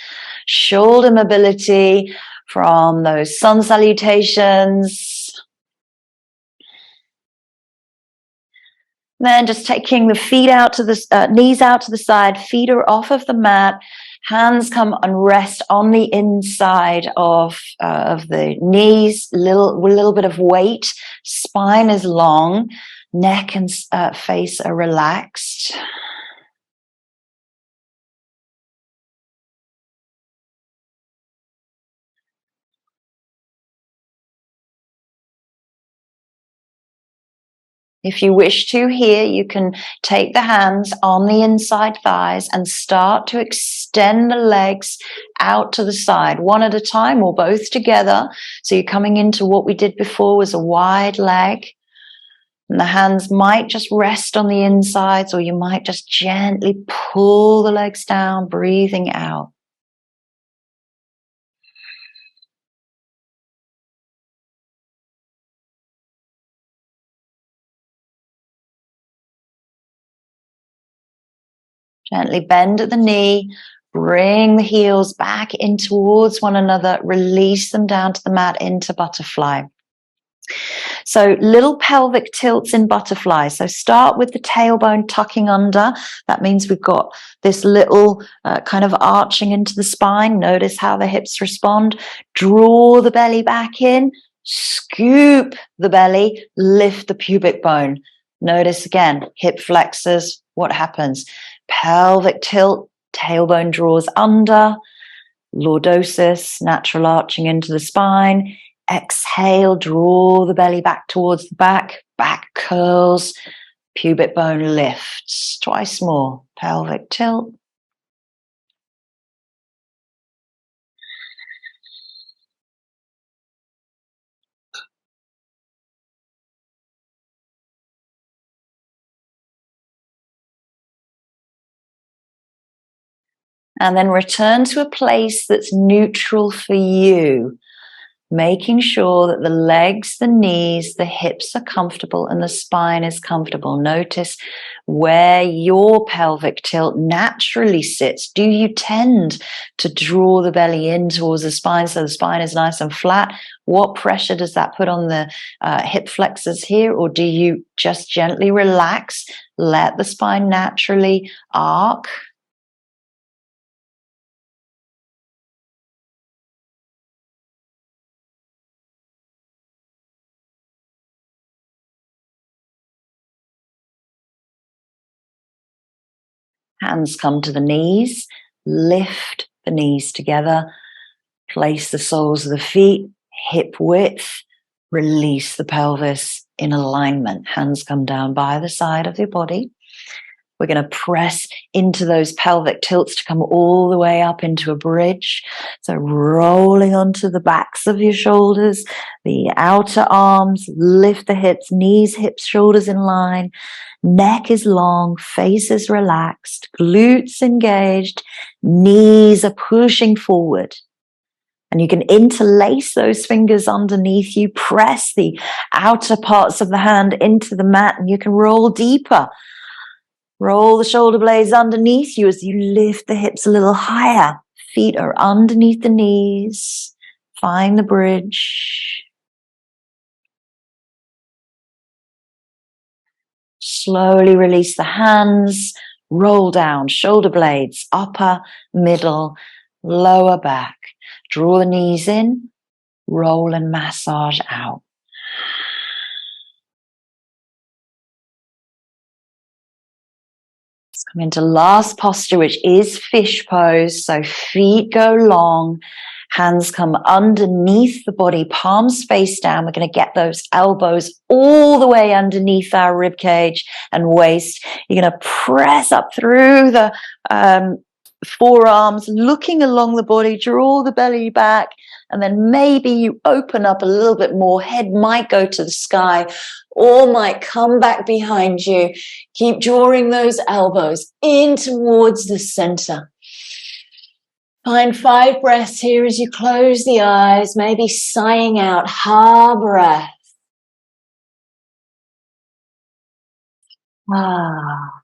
Shoulder mobility from those sun salutations. Then just taking the feet out to the knees out to the side, feet are off of the mat, hands come and rest on the inside of the knees, little bit of weight, spine is long, neck and face are relaxed. If you wish to here, you can take the hands on the inside thighs and start to extend the legs out to the side, one at a time or both together. So you're coming into what we did before was a wide leg. And the hands might just rest on the insides, or you might just gently pull the legs down, breathing out. Gently bend at the knee, bring the heels back in towards one another, release them down to the mat into butterfly. So little pelvic tilts in butterfly. So start with the tailbone tucking under. That means we've got this little kind of arching into the spine. Notice how the hips respond. Draw the belly back in, scoop the belly, lift the pubic bone. Notice again, hip flexors, what happens? Pelvic tilt, tailbone draws under, lordosis, natural arching into the spine. Exhale, draw the belly back towards the back, back curls, pubic bone lifts. Twice more, pelvic tilt. And then return to a place that's neutral for you, making sure that the legs, the knees, the hips are comfortable and the spine is comfortable. Notice where your pelvic tilt naturally sits. Do you tend to draw the belly in towards the spine so the spine is nice and flat? What pressure does that put on the hip flexors here? Or do you just gently relax, let the spine naturally arc? Hands come to the knees, lift the knees together, place the soles of the feet, hip width, release the pelvis in alignment. Hands come down by the side of your body. We're going to press into those pelvic tilts to come all the way up into a bridge. So rolling onto the backs of your shoulders, the outer arms, lift the hips, knees, hips, shoulders in line. Neck is long, face is relaxed, glutes engaged, knees are pushing forward. And you can interlace those fingers underneath you, press the outer parts of the hand into the mat, and you can roll deeper. Roll the shoulder blades underneath you as you lift the hips a little higher. Feet are underneath the knees. Find the bridge. Slowly release the hands. Roll down, shoulder blades, upper, middle, lower back. Draw the knees in. Roll and massage out. Come into last posture, which is fish pose. So feet go long, hands come underneath the body, palms face down. We're going to get those elbows all the way underneath our rib cage and waist. You're going to press up through the forearms, looking along the body, draw the belly back, and then maybe you open up a little bit more. Head might go to the sky or might come back behind you. Keep drawing those elbows in towards the center. Find 5 breaths here as you close the eyes, maybe sighing out, ha breath. Ah.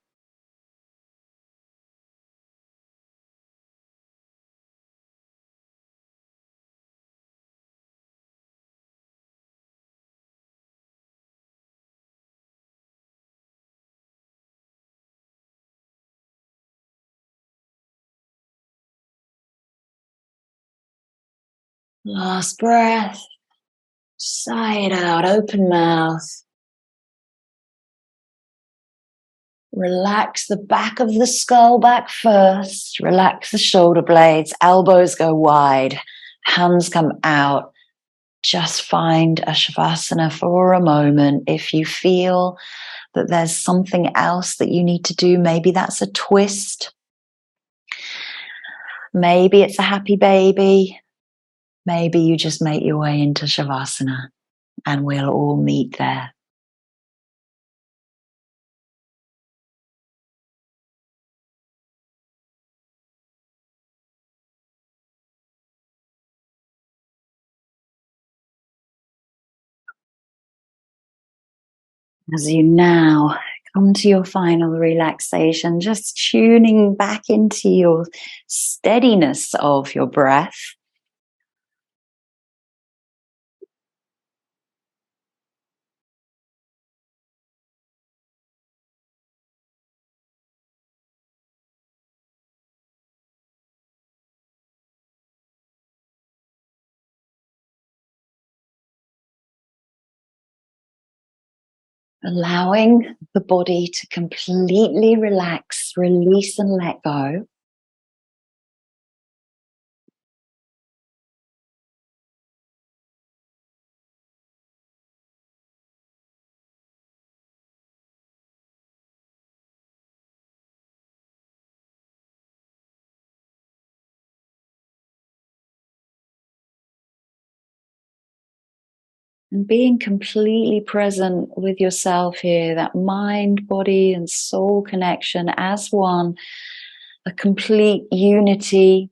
Last breath. Sigh it out, open mouth. Relax the back of the skull back first. Relax the shoulder blades. Elbows go wide. Hands come out. Just find a shavasana for a moment. If you feel that there's something else that you need to do, maybe that's a twist. Maybe it's a happy baby. Maybe you just make your way into shavasana and we'll all meet there. As you now come to your final relaxation, just tuning back into your steadiness of your breath. Allowing the body to completely relax, release and let go. And being completely present with yourself here, that mind, body, and soul connection as one, a complete unity.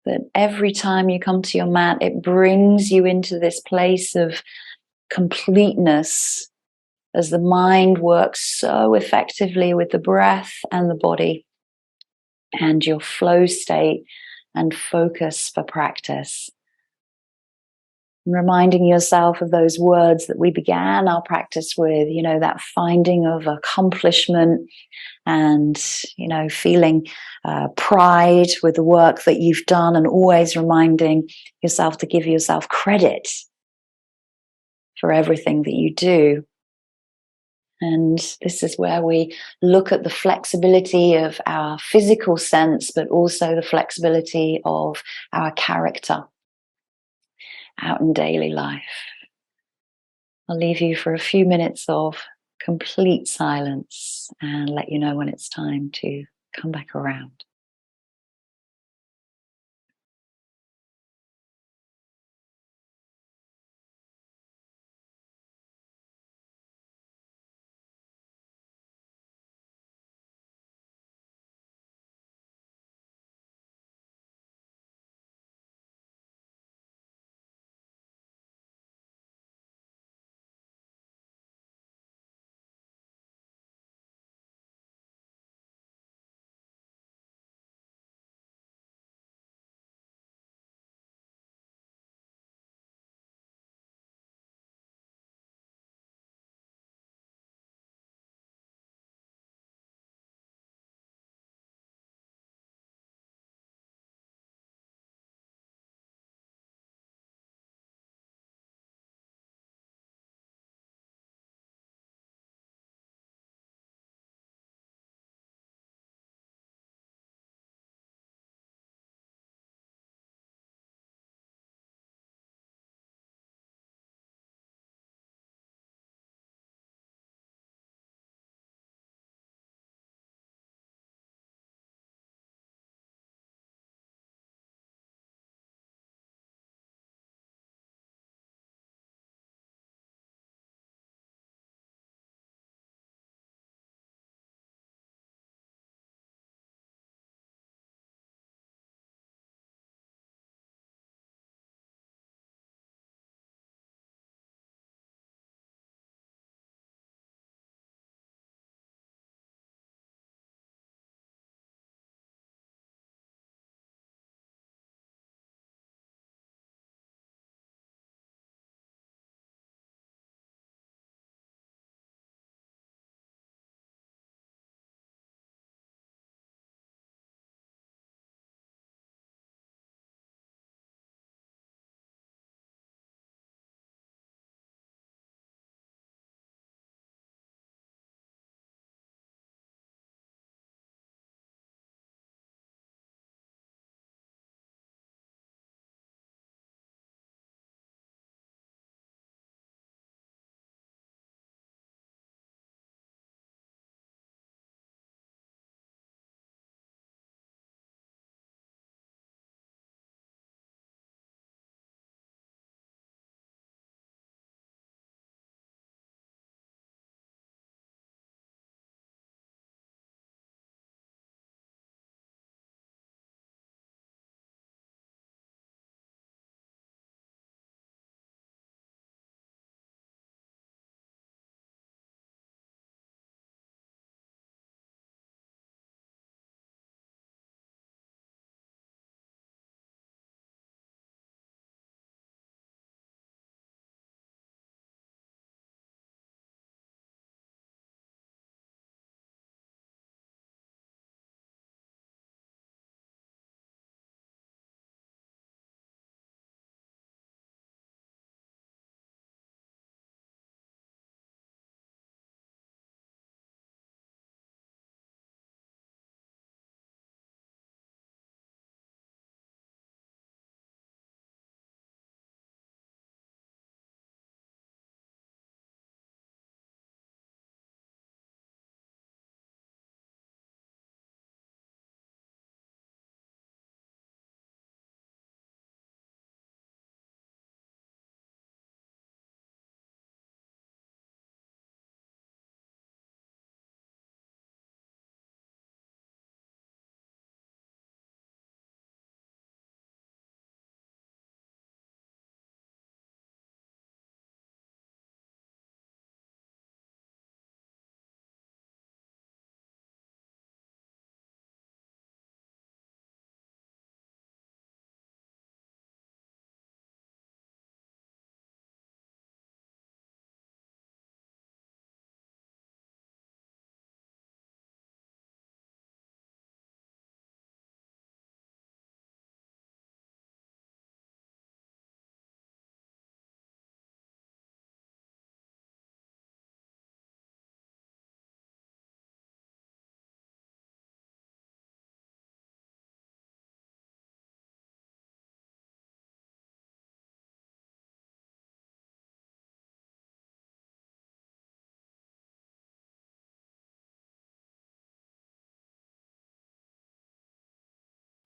That every time you come to your mat, it brings you into this place of completeness as the mind works so effectively with the breath and the body and your flow state and focus for practice. Reminding yourself of those words that we began our practice with, that finding of accomplishment and, feeling pride with the work that you've done, and always reminding yourself to give yourself credit for everything that you do. And this is where we look at the flexibility of our physical sense, but also the flexibility of our character out in daily life. I'll leave you for a few minutes of complete silence and let you know when it's time to come back around.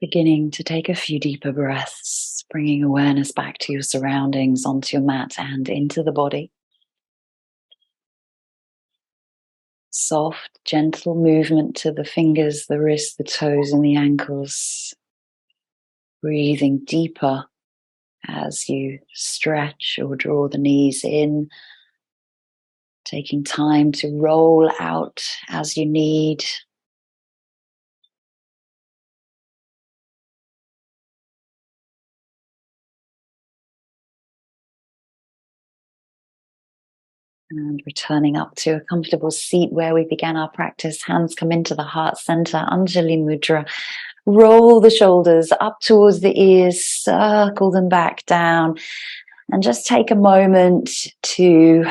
Beginning to take a few deeper breaths, bringing awareness back to your surroundings, onto your mat and into the body. Soft, gentle movement to the fingers, the wrists, the toes, and the ankles. Breathing deeper as you stretch or draw the knees in. Taking time to roll out as you need. And returning up to a comfortable seat where we began our practice. Hands come into the heart center, Anjali Mudra. Roll the shoulders up towards the ears, circle them back down, and just take a moment to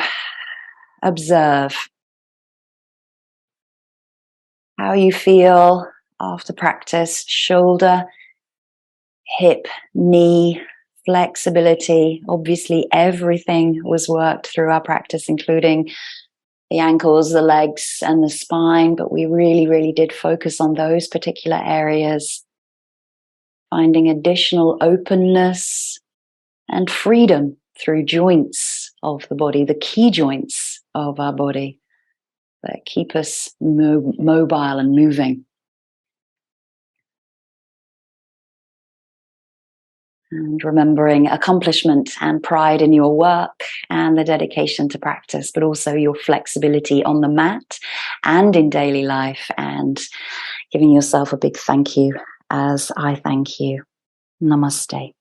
observe how you feel after practice. Shoulder, hip, knee, flexibility. Obviously, everything was worked through our practice, including the ankles, the legs, and the spine, but we really did focus on those particular areas, finding additional openness and freedom through joints of the body, the key joints of our body that keep us mobile and moving. And remembering accomplishment and pride in your work and the dedication to practice, but also your flexibility on the mat and in daily life, and giving yourself a big thank you as I thank you. Namaste.